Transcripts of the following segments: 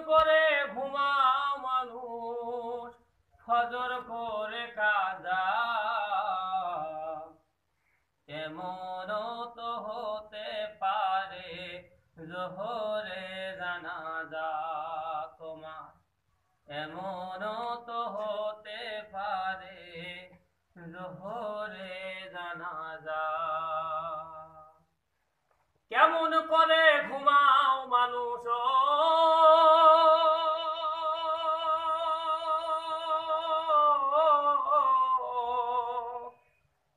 করে ঘুমাও মানুষ ফজর করে কাজা, এমনও তো হতে পারে জোহরে জানাজা তোমার, এমনও তো হতে পারে জোহরে জানাজা। কেমন করে ঘুমাও মানুষ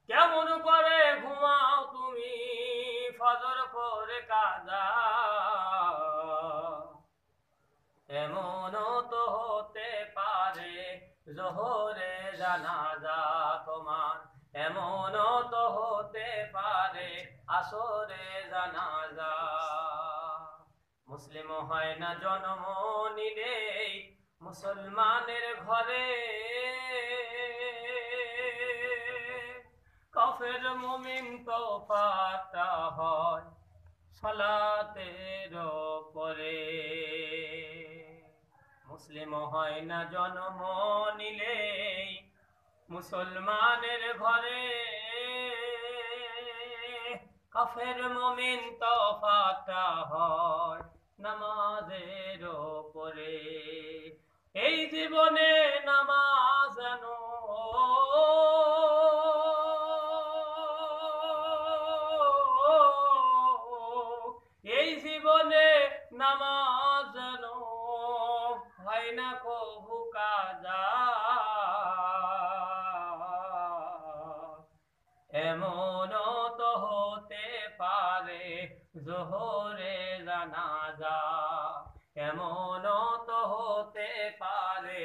কেমন করে ঘুমাও তুমি ফজর করে কাজা, এমনও তো হতে পারে জোহরে জানাজা তোমার, এমনও তো হতে পারে আসরে জানাজা। মুসলিম হয় না জন্ম নিলেই মুসলমানের ঘরে, কাফের মুমিন তো পাতা হয় সালাতের পরে। মুসলিম হয় না জন্ম নিলেই মুসলমানের ঘরে, কাফের মুমিন তো পাতা হয় নামাজের পরে। এই জীবনে নামাজ আনো এই জীবনে নামাজ আনো হয় না কবু কাজা, এমনও তো হতে পারে জোহরে জানাজা, এমনও তো হতে পারে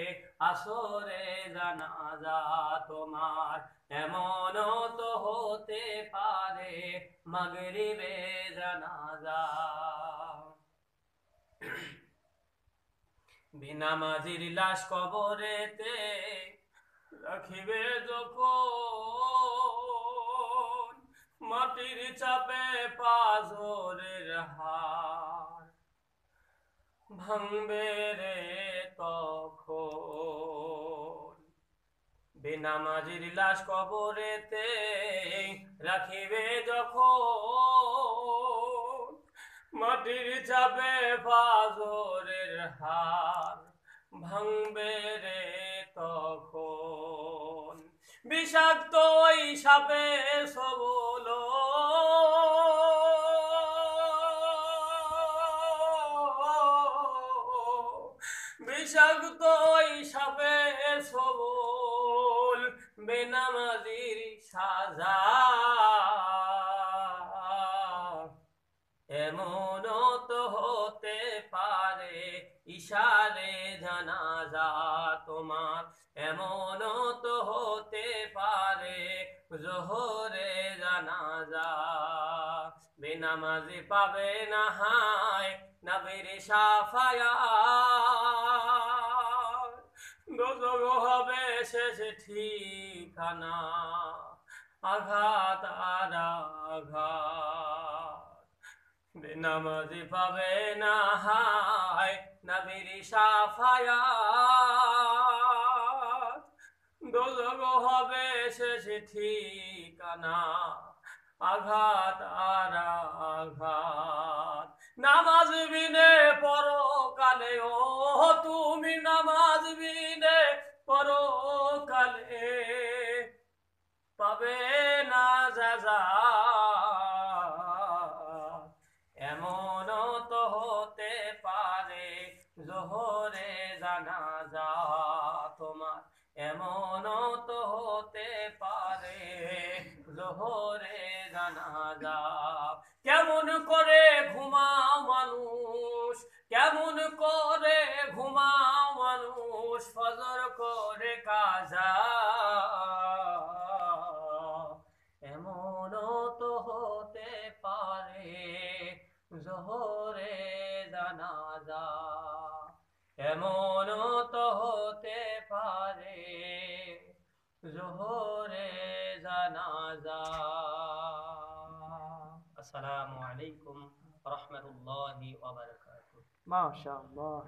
আসরে জানাজা তোমার, এমনও তো হতে পারে মাগরিবে জানাজা। বেনামাজির লাশ কবরেতে রাখিবে যখন, মাটির চাপে পাঁজরের হাড় ভাঙবে রে তখন। বেনামাজির লাশ কবরেতে রাখিবে যখন, মাটির চাপে পাঁজরের হাড় ভাঙবে রে তখন। বিষাক্ত ওই সাপে সবল বিষাক্ত ওই সাপে সবল বেনামাজির সাজা, এমনও তো হতে পারে ইশারে জানাজা তোমার, এমনও তো হতে পারে জোহরে জানাজা। বেনামাজি পাবে না হায় নবীর শাফায়াত, দোজখ হবে শেষ ঠিকানা আঘাত আর আঘাত। বেনামাজি পাবে না হায় নবীর শাফায়াত, দোজখ হবে শেষ ঠিকানা আঘাত আর আঘাত। নামাজ বিনে পরকালে ও তুমি নামাজ বিনে পরকালে পাবে না যাজা, এমনও তো হতে পারে জোহরে জানাজা তোমার, এমনও তো হতে পারে জোহরে জানাজা। কেমন করে ঘুমাও মানুষ কেমন করে ঘুমাও মানুষ ফজর করে কাজা, এমনও তো হতে পারে জোহরে জানাজা, এমনও তো হতে পারে জোহরে জানাজা। আসসালামু আলাইকুম ওয়া রাহমাতুল্লাহি ওয়া বারাকাতুহু। মাশাআল্লাহ।